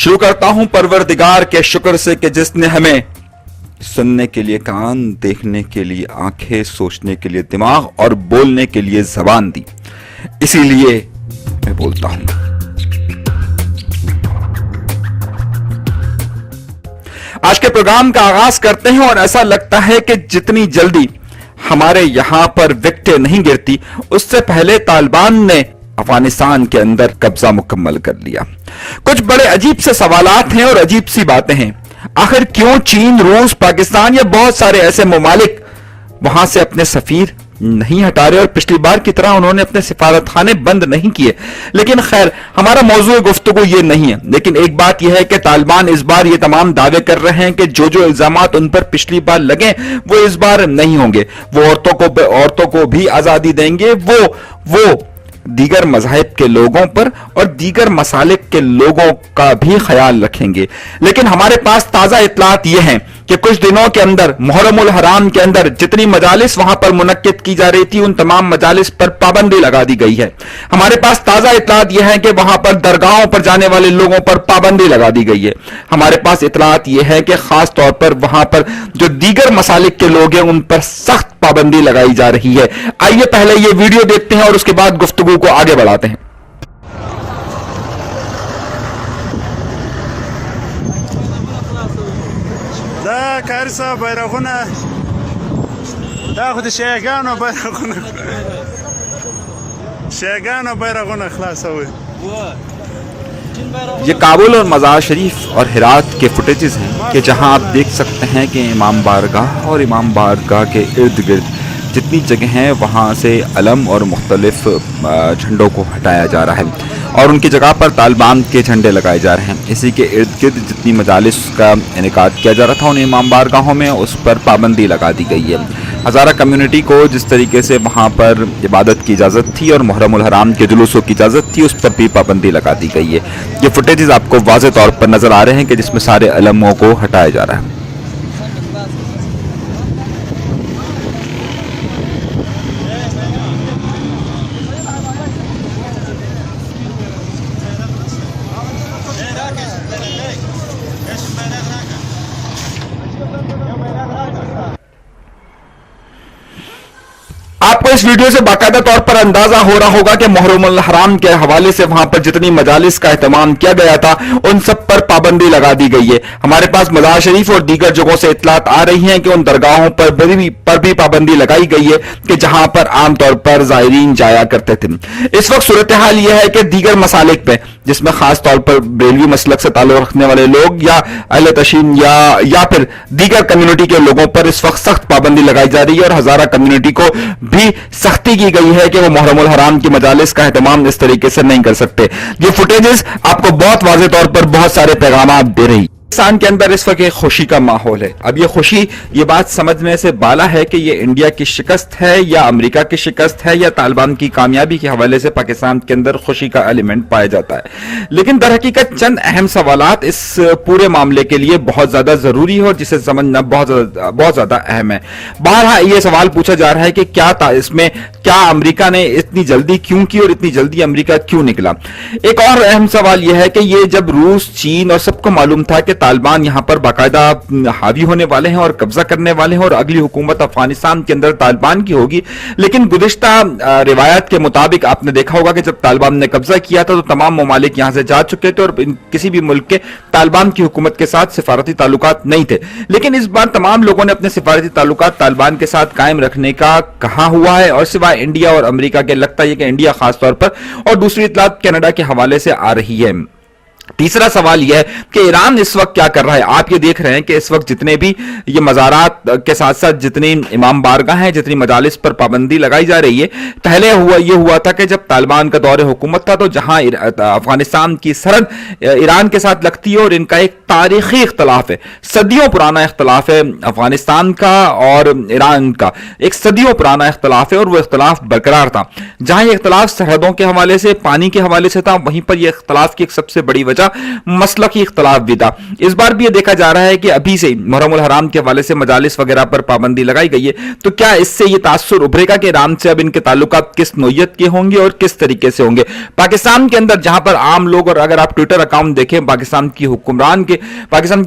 शुरू करता हूं परवरदिगार के शुक्र से कि जिसने हमें सुनने के लिए कान, देखने के लिए आंखें, सोचने के लिए दिमाग और बोलने के लिए जबान दी। इसीलिए मैं बोलता हूं। आज के प्रोग्राम का आगाज करते हैं और ऐसा लगता है कि जितनी जल्दी हमारे यहां पर विकेटें नहीं गिरती, उससे पहले तालिबान ने अफगानिस्तान के अंदर कब्जा मुकम्मल कर लिया। कुछ बड़े अजीब से सवालात हैं और अजीब सी बातें हैं। आखिर क्यों चीन, रूस, पाकिस्तान या बहुत सारे ऐसे ममालिक वहां से अपने सफीर नहीं हटा रहे और पिछली बार की तरह उन्होंने अपने सिफारतखाने बंद नहीं किए। लेकिन खैर, हमारा मौजूद गुफ्तगू ये नहीं है। लेकिन एक बात यह है कि तालिबान इस बार ये तमाम दावे कर रहे हैं कि जो इल्जामात उन पर पिछली बार लगे वो इस बार नहीं होंगे। वो औरतों को भी आजादी देंगे, वो दीगर मज़ाहिब के लोगों पर और दीगर मसालिक के लोगों का भी ख्याल रखेंगे। लेकिन हमारे पास ताजा इत्तलात ये हैं कि कुछ दिनों के अंदर मुहर्रमुल हराम के अंदर जितनी मजालिस वहां पर मुनक्किद की जा रही थी, उन तमाम मजालिस पर पाबंदी लगा दी गई है। हमारे पास ताजा इत्तलात यह है कि वहां पर दरगाहों पर जाने वाले लोगों पर पाबंदी लगा दी गई है। हमारे पास इत्तलात यह है कि खास तौर पर वहां पर जो दीगर मसालिक के लोग हैं उन पर सख्त पाबंदी लगाई जा रही है। आइए पहले ये वीडियो देखते हैं और उसके बाद गुफ्तगू को आगे बढ़ाते हैं। كارثه بیرغونه دا خو د شیعاګانو بیرغونه خلاصوي. یہ کابل اور مزار شریف اور ہرات کے فوٹیجز ہیں کہ جہاں آپ دیکھ سکتے ہیں کہ امام بارگاہ اور امام بارگاہ کے ارد گرد جتنی جگہ ہیں وہاں سے علم اور مختلف جھنڈوں کو ہٹایا جا رہا ہے اور ان کی جگہ پر طالبان کے جھنڈے لگائے جا رہے ہیں۔ اسی کے ارد گرد جتنی مجالس کا انعقاد کیا جا رہا تھا ان امام بارگاہوں میں، اس پر پابندی لگا دی گئی ہے۔ ہزارہ کمیونٹی کو جس طریقے سے وہاں پر عبادت کی اجازت تھی اور محرم الحرام کے جلوسوں کی اجازت تھی، اس پر بھی پابندی لگا دی گئی ہے۔ یہ فوٹیجز آپ کو واضح طور پر نظر آ رہے ہیں کہ جس میں سارے علموں کو ہٹایا جا رہا ہے۔ آپ کو اس ویڈیو سے باقاعدہ طور پر اندازہ ہو رہا ہوگا کہ محرم الحرام کے حوالے سے وہاں پر جتنی مجالس کا اہتمام کیا گیا تھا ان سب پر پابندی لگا دی گئی ہے۔ ہمارے پاس مزار شریف اور دیگر جگہوں سے اطلاعات آ رہی ہیں کہ ان درگاہوں پر بھی پابندی لگائی گئی ہے کہ جہاں پر عام طور پر زائرین جایا کرتے تھے۔ اس وقت صورتحال یہ ہے کہ دیگر مسالک پہ، جس میں خاص طور پر بریلوی مسلک سے تعلق رکھنے والے لوگ یا اہل تشیع یا پھر دیگر کمیونٹی کے لوگوں پر اس وقت سخت پابندی لگائی جا رہی ہے اور ہزارہ کمیونٹی کو بھی سختی کی گئی ہے کہ وہ محرم الحرام کی مجالس کا اہتمام اس طریقے سے نہیں کر سکتے۔ یہ فوٹیجز آپ کو بہت واضح طور پر بہت سارے پیغامات دے رہی۔ پاکستان کے اندر اس وقت ایک خوشی کا ماحول ہے۔ اب یہ خوشی، یہ بات سمجھنے سے بالا ہے کہ یہ انڈیا کی شکست ہے یا امریکہ کی شکست ہے یا طالبان کی کامیابی کے حوالے سے پاکستان کے اندر خوشی کا ایلیمنٹ پایا جاتا ہے۔ لیکن در حقیقت چند اہم سوالات اس پورے معاملے کے لیے بہت زیادہ ضروری ہے اور جسے سمجھنا بہت زیادہ اہم ہے۔ بہرحال یہ سوال پوچھا جا رہا ہے کہ کیا امریکہ نے اتنی جلدی کیوں کی اور اتنی جلدی امریکہ کیوں نکلا؟ ایک اور اہم سوال یہ ہے کہ یہ جب روس، چین اور سب کو معلوم تھا کہ طالبان یہاں پر باقاعدہ حاوی ہونے والے ہیں اور قبضہ کرنے والے ہیں اور اگلی حکومت افغانستان کے اندر طالبان کی ہوگی، لیکن گزشتہ روایات کے مطابق آپ نے دیکھا ہوگا کہ جب طالبان نے قبضہ کیا تھا تو تمام ممالک یہاں سے جا چکے تھے اور کسی بھی ملک کے طالبان کی حکومت کے ساتھ سفارتی تعلقات نہیں تھے۔ لیکن اس بار تمام لوگوں نے اپنے سفارتی تعلقات طالبان کے ساتھ قائم رکھنے کا کہا ہوا ہے، اور سوائے انڈیا اور امریکہ کے لگتا ہے کہ انڈیا خاص طور پر، اور دوسری اطلاعات کینیڈا کے حوالے سے آ رہی ہے۔ تیسرا سوال یہ ہے کہ ایران اس وقت کیا کر رہا ہے۔ آپ یہ دیکھ رہے ہیں کہ اس وقت جتنے بھی یہ مزارات کے ساتھ ساتھ جتنی امام بارگاہ ہیں، جتنی مجالس پر پابندی لگائی جا رہی ہے، پہلے یہ ہوا تھا کہ جب طالبان کا دور حکومت تھا تو جہاں افغانستان کی سرحد ایران کے ساتھ لگتی ہے اور ان کا ایک تاریخی اختلاف ہے، صدیوں پرانا اختلاف ہے افغانستان کا اور ایران کا، ایک صدیوں پرانا اختلاف ہے اور وہ اختلاف برقرار تھا۔ جہاں یہ اختلاف سرحدوں کے حوالے سے، پانی کے حوالے سے تھا، وہیں پر یہ اختلاف کی ایک سب سے بڑی وجہ وجہ مسलकी इख्तलाफ भी था। इस बार भी ये देखा जा रहा है कि अभी से मुहर्रम उल हराम के हवाले से मजालिस वगैरह पर पाबंदी लगाई गई है, तो क्या इससे ये तासुर उभरेगा कि ईरान से अब इनके ताल्लुकात किस नोयत के होंगे और किस तरीके से होंगे। पाकिस्तान के अंदर जहां पर आम लोग, और अगर आप ट्विटर अकाउंट देखें पाकिस्तान की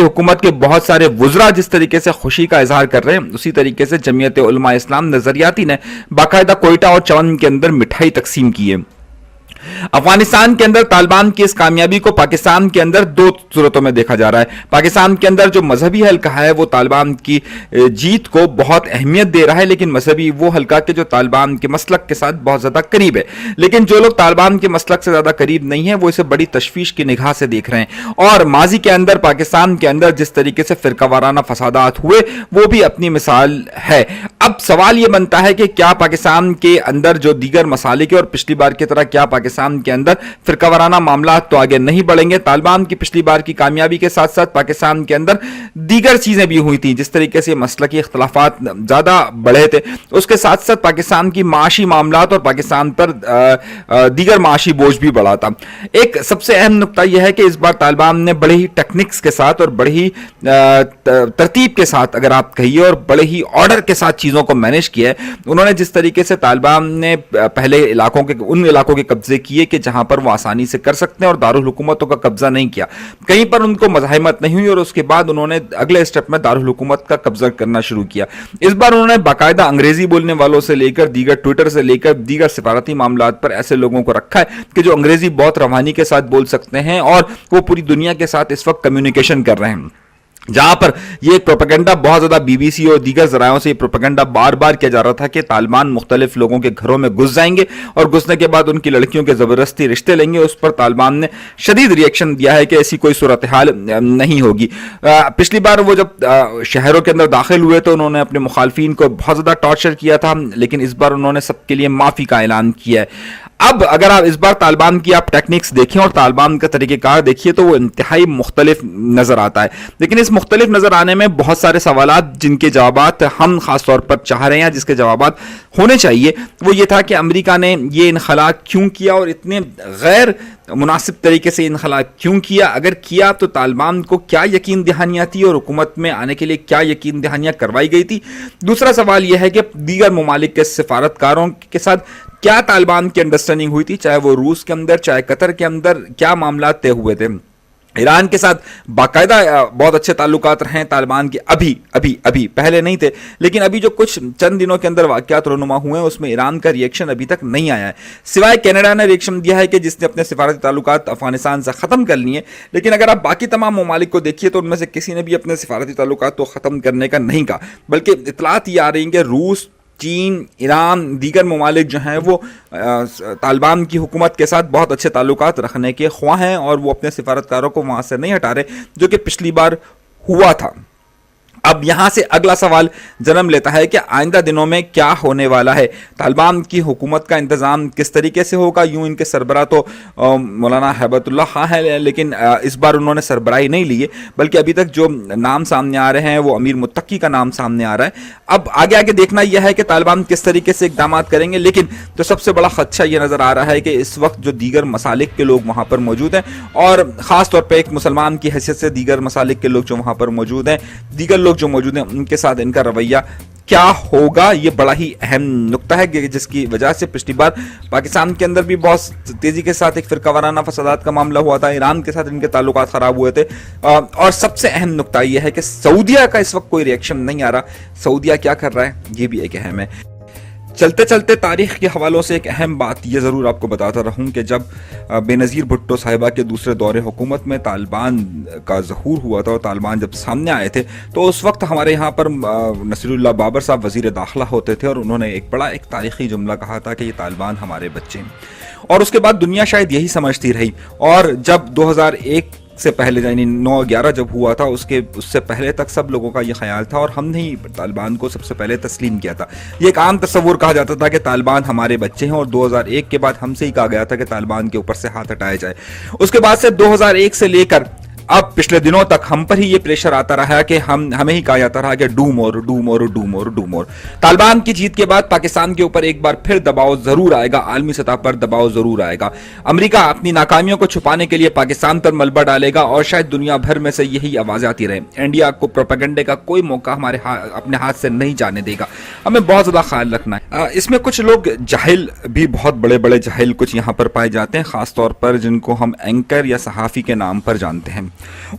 हुकूमत के बहुत सारे वुज़रा जिस तरीके से खुशी का इजहार कर रहे हैं, उसी तरीके से जमीयत उलमा इस्लाम नजरियाती ने बाकायदा कोयटा और चवन के अंदर मिठाई तकसीम की है। अफगानिस्तान के अंदर तालिबान की इस कामयाबी को पाकिस्तान के अंदर दो सूरतों में देखा जा रहा है। पाकिस्तान के अंदर जो मजहबी हल्का है वो तालिबान की जीत को बहुत अहमियत दे रहा है, लेकिन मजहबी वो हल्का के जो तालिबान के मसलक के साथ बहुत ज्यादा करीब है। लेकिन जो लोग तालिबान के मसलक से ज्यादा करीब नहीं है वो इसे बड़ी तशवीश की निगाह से देख रहे हैं। और माजी के अंदर पाकिस्तान के अंदर जिस तरीके से फिरकावाराना फसादात हुए वो भी अपनी मिसाल है। अब सवाल ये बनता है कि क्या पाकिस्तान के अंदर जो दीगर मसाले के और पिछली बार की तरह क्या पाकिस्तान के अंदर फिरकावाराना मामला तो आगे नहीं बढ़ेंगे। तालिबान की पिछली बार की कामयाबी के साथ साथ पाकिस्तान के अंदर दीगर चीजें भी हुई थी, जिस तरीके से मसलकी इख्तलाफात ज्यादा बढ़े थे, उसके साथ साथ पाकिस्तान की माशी मामलात और पाकिस्तान पर दीगर माशी बोझ भी बढ़ा था। एक सबसे अहम नुकता यह है कि इस बार तालिबान ने बड़े ही टेक्निक्स के साथ और बड़े ही तरतीब के साथ, अगर आप कहिए, और बड़े ही ऑर्डर के साथ चीजों को मैनेज किया है। उन्होंने जिस तरीके से तालिबान ने पहले उन इलाकों के कब्जे किए कि जहां पर वो आसानी से कर सकते हैं और दारुल हुकूमतों का कब्जा नहीं किया, कहीं पर उनको मज़ाहिमत नहीं हुई, और उसके बाद उन्होंने अगले स्टेप में दारुल हुकूमत का कब्जा करना शुरू किया। इस बार उन्होंने बाकायदा अंग्रेजी बोलने वालों से लेकर दीगर ट्विटर से लेकर दीगर सिफारती मामलात पर ऐसे लोगों को रखा है कि जो अंग्रेजी बहुत रवानी के साथ बोल सकते हैं और वो पूरी दुनिया के साथ इस वक्त कम्युनिकेशन कर रहे हैं। जहां पर ये प्रोपेगेंडा बहुत ज्यादा बीबीसी और दीगर जरायों से ये प्रोपेगेंडा बार बार किया जा रहा था कि तालिबान मुख्तलिफ लोगों के घरों में घुस जाएंगे और घुसने के बाद उनकी लड़कियों के जबरदस्ती रिश्ते लेंगे। उस पर तालिबान ने शदीद रिएक्शन दिया है कि ऐसी कोई सूरत हाल नहीं होगी। पिछली बार वो जब शहरों के अंदर दाखिल हुए तो उन्होंने अपने मुखालफिन को बहुत ज्यादा टॉर्चर किया था, लेकिन इस बार उन्होंने सबके लिए माफी का ऐलान किया है। अब अगर आप इस बार तालिबान की आप टेक्निक्स देखें और तालिबान का तरीक़ेकार देखिए तो वो इंतहाई मुख्तलिफ नजर आता है। लेकिन इस मुख्तलिफ नजर आने में बहुत सारे सवालात जिनके जवाबात हम खास तौर पर चाह रहे हैं, जिसके जवाबात होने चाहिए, वो ये था कि अमेरिका ने ये इनखला क्यों किया और इतने गैर मुनासिब तरीके से इनखला क्यों किया। अगर किया तो तालिबान को क्या यकीन दहानियाँ थी और हुकूमत में आने के लिए क्या यकीन दहानियाँ करवाई गई थी। दूसरा सवाल यह है कि दीगर ममालिक के सफारतकारों के साथ क्या तालिबान की अंडरस्टैंडिंग हुई थी, चाहे वो रूस के अंदर चाहे कतर के अंदर, क्या मामला तय हुए थे। ईरान के साथ बाकायदा बहुत अच्छे ताल्लुकात रहे तालिबान के, अभी पहले नहीं थे, लेकिन अभी जो कुछ चंद दिनों के अंदर वाकयात रोनुमा हुए हैं उसमें ईरान का रिएक्शन अभी तक नहीं आया है। सिवाय कनाडा ने रिएक्शन दिया है कि जिसने अपने सिफारती ताल्लुकात अफगानिस्तान से ख़त्म कर लिए, लेकिन अगर आप बाकी तमाम ममालिक को देखिए तो उनमें से किसी ने भी अपने सिफारती ताल्लुकात तो ख़त्म करने का नहीं कहा, बल्कि इतलात ये आ रही हैं कि रूस, चीन, ईरान, दीगर ममालिक जो हैं वो तालिबान की हुकूमत के साथ बहुत अच्छे ताल्लुकात रखने के ख्वाह हैं और वो अपने सिफारतकारों को वहाँ से नहीं हटा रहे, जो कि पिछली बार हुआ था। अब यहां से अगला सवाल जन्म लेता है कि आइंदा दिनों में क्या होने वाला है, तालिबान की हुकूमत का इंतज़ाम किस तरीके से होगा। यूं इनके सरबराह तो मौलाना हैबतुल्लाह खां है, लेकिन इस बार उन्होंने सरबराही नहीं ली है, बल्कि अभी तक जो नाम सामने आ रहे हैं वो अमीर मुत्तकी का नाम सामने आ रहा है। अब आगे आगे देखना यह है कि तालिबान किस तरीके से इकदाम करेंगे, लेकिन जो सबसे बड़ा खदशा यह नज़र आ रहा है कि इस वक्त जो दीगर मसालिक के लोग वहाँ पर मौजूद हैं, और ख़ास तौर पर एक मुसलमान की हैसियत से दीगर मसालिक के लोग जो वहाँ पर मौजूद हैं, दीगर लोग जो मौजूद हैं, उनके साथ इनका रवैया क्या होगा, ये बड़ा ही अहम नुक्ता है, जिसकी वजह से पिछली बार पाकिस्तान के अंदर भी बहुत तेजी के साथ एक फिरकावाराना फसादात का मामला हुआ था, ईरान के साथ इनके ताल्लुकात खराब हुए थे। और सबसे अहम नुक्ता यह है कि सऊदिया का इस वक्त कोई रिएक्शन नहीं आ रहा। सऊदिया क्या कर रहा है, ये भी एक अहम है। चलते चलते तारीख के हवालों से एक अहम बात यह ज़रूर आपको बताता रहूं कि जब बेनज़ीर भुट्टो साहिबा के दूसरे दौरे हुकूमत में तालिबान का ज़हूर हुआ था और तालिबान जब सामने आए थे, तो उस वक्त हमारे यहाँ पर नसीरुल्लाह बाबर साहब वज़ीर दाखिला होते थे और उन्होंने एक तारीख़ी जुमला कहा था कि ये तालिबान हमारे बच्चे हैं। और उसके बाद दुनिया शायद यही समझती रही, और जब 2001 से पहले यानी 9/11 जब हुआ था उससे पहले तक सब लोगों का ये ख्याल था, और हमने ही तालिबान को सबसे पहले तस्लीम किया था। ये एक आम तस्वुर कहा जाता था कि तालिबान हमारे बच्चे हैं, और 2001 के बाद हमसे ही कहा गया था कि तालिबान के ऊपर से हाथ हटाया जाए। उसके बाद से 2001 से लेकर अब पिछले दिनों तक हम पर ही ये प्रेशर आता रहा है कि हमें ही कहा जाता रहा कि डू मोर। तालिबान की जीत के बाद पाकिस्तान के ऊपर एक बार फिर दबाव जरूर आएगा, आलमी सतह पर दबाव जरूर आएगा। अमेरिका अपनी नाकामियों को छुपाने के लिए पाकिस्तान पर मलबा डालेगा और शायद दुनिया भर में से यही आवाज आती रहे। इंडिया को प्रोपेगेंडे का कोई मौका अपने हाथ से नहीं जाने देगा। हमें बहुत ज्यादा ख्याल रखना है। इसमें कुछ लोग जाहिल भी, बहुत बड़े बड़े जाहिल कुछ यहाँ पर पाए जाते हैं, खासतौर पर जिनको हम एंकर या सहाफ़ी के नाम पर जानते हैं।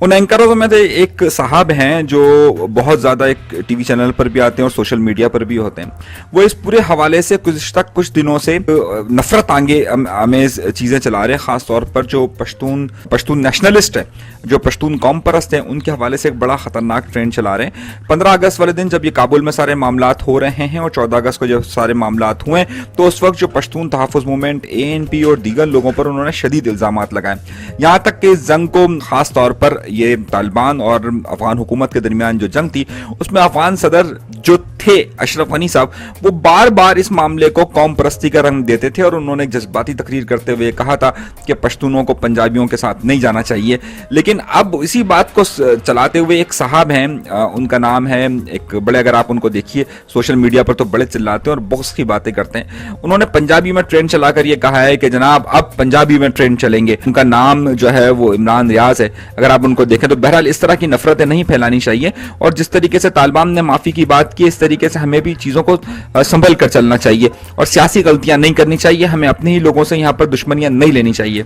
उन एंकरों में से एक साहब हैं जो बहुत ज़्यादा एक टीवी चैनल पर भी आते हैं और सोशल मीडिया पर भी होते हैं। वो इस पूरे हवाले से कुछ दिनों से नफरत आमेज चीज़ें चला रहे हैं, खासतौर पर जो पश्तून नेशनलिस्ट है, जो पश्तून कौम परस्त हैं, उनके हवाले से एक बड़ा खतरनाक ट्रेंड चला रहे हैं। 15 अगस्त वाले दिन जब ये काबुल में सारे मामलात हो रहे हैं और 14 अगस्त को जब सारे मामलात हुए तो उस वक्त जो पश्तून तहफ़्फ़ुज़ मूवमेंट, ANP और दीगर लोगों पर उन्होंने शदीद इल्ज़ामात लगाए। यहाँ तक कि इस जंग को खास तौर पर ये तालिबान और अफगान हुकूमत के दरमियान जो जंग थी उसमें अफगान सदर जो थे अशरफ गनी साहब, वो बार बार इस मामले को कौम परस्ती का रंग देते थे और उन्होंने एक जज्बाती तकरीर करते हुए कहा था कि पश्तूनों को पंजाबियों के साथ नहीं जाना चाहिए। लेकिन अब इसी बात को चलाते हुए एक साहब हैं, उनका नाम है, एक बड़े, अगर आप उनको देखिए सोशल मीडिया पर तो बड़े चिल्लाते हैं और बहुत की बातें करते हैं। उन्होंने पंजाबी में ट्रेंड चलाकर ये कहा है कि जनाब अब पंजाबी में ट्रेंड चलेंगे। उनका नाम जो है वो इमरान रियाज है। अगर आप उनको देखें तो बहरहाल इस तरह की नफरतें नहीं फैलानी चाहिए और जिस तरीके से तालिबान ने माफी की बात की, इस तरीके से हमें भी चीजों को संभल कर चलना चाहिए और सियासी गलतियां नहीं करनी चाहिए। हमें अपने ही लोगों से यहाँ पर दुश्मनियां नहीं लेनी चाहिए।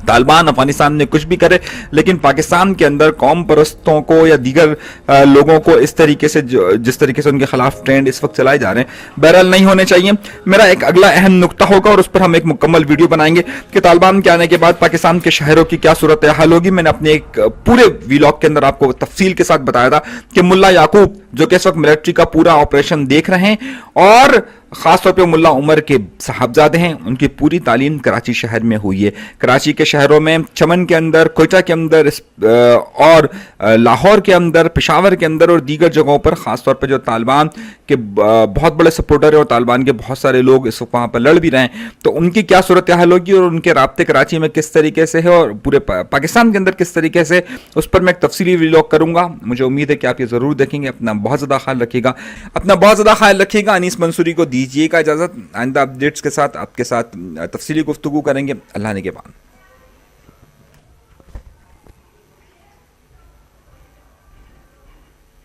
तालिबान अफगानिस्तान में कुछ भी करे, लेकिन पाकिस्तान के अंदर कौम परस्तों को या दीगर लोगों को इस तरीके से, जिस तरीके से उनके खिलाफ ट्रेंड इस वक्त चलाए जा रहे हैं, बहरहाल नहीं होने चाहिए। मेरा एक अगला अहम नुक्ता होगा और उस पर हम एक मुकम्मल वीडियो बनाएंगे कि तालिबान के आने के बाद पाकिस्तान के शहरों की क्या सूरत हाल होगी। मैंने अपने एक पूरे वीलॉग के अंदर आपको तफसील के साथ बताया था कि मुल्ला याकूब जो कि इस वक्त मिलिट्री का पूरा ऑपरेशन देख रहे हैं और खासतौर पे मुल्ला उमर के साहबजादे हैं, उनकी पूरी तालीम कराची शहर में हुई है। कराची के शहरों में, चमन के अंदर, कोयटा के अंदर और लाहौर के अंदर, पेशावर के अंदर और दीगर जगहों पर खासतौर पर जो तालिबान के बहुत बड़े सपोर्टर है और तालिबान के बहुत सारे लोग इस वक्त वहाँ पर लड़ भी रहे हैं, तो उनकी क्या सूरत हाल होगी और उनके राब्ते कराची में किस तरीके से है और पूरे पाकिस्तान के अंदर किस तरीके से, उस पर मैं एक तफसीली व्लॉग करूँगा। मुझे उम्मीद है कि आप ये ज़रूर देखेंगे। अपना बहुत ज़्यादा ख्याल रखिएगा। अनीस मंसूरी को दीजिएगा इजाजत। आइंदा अपडेट्स के साथ आपके साथ तफसीली गुफ्तगू करेंगे। अल्लाह ने के बाद।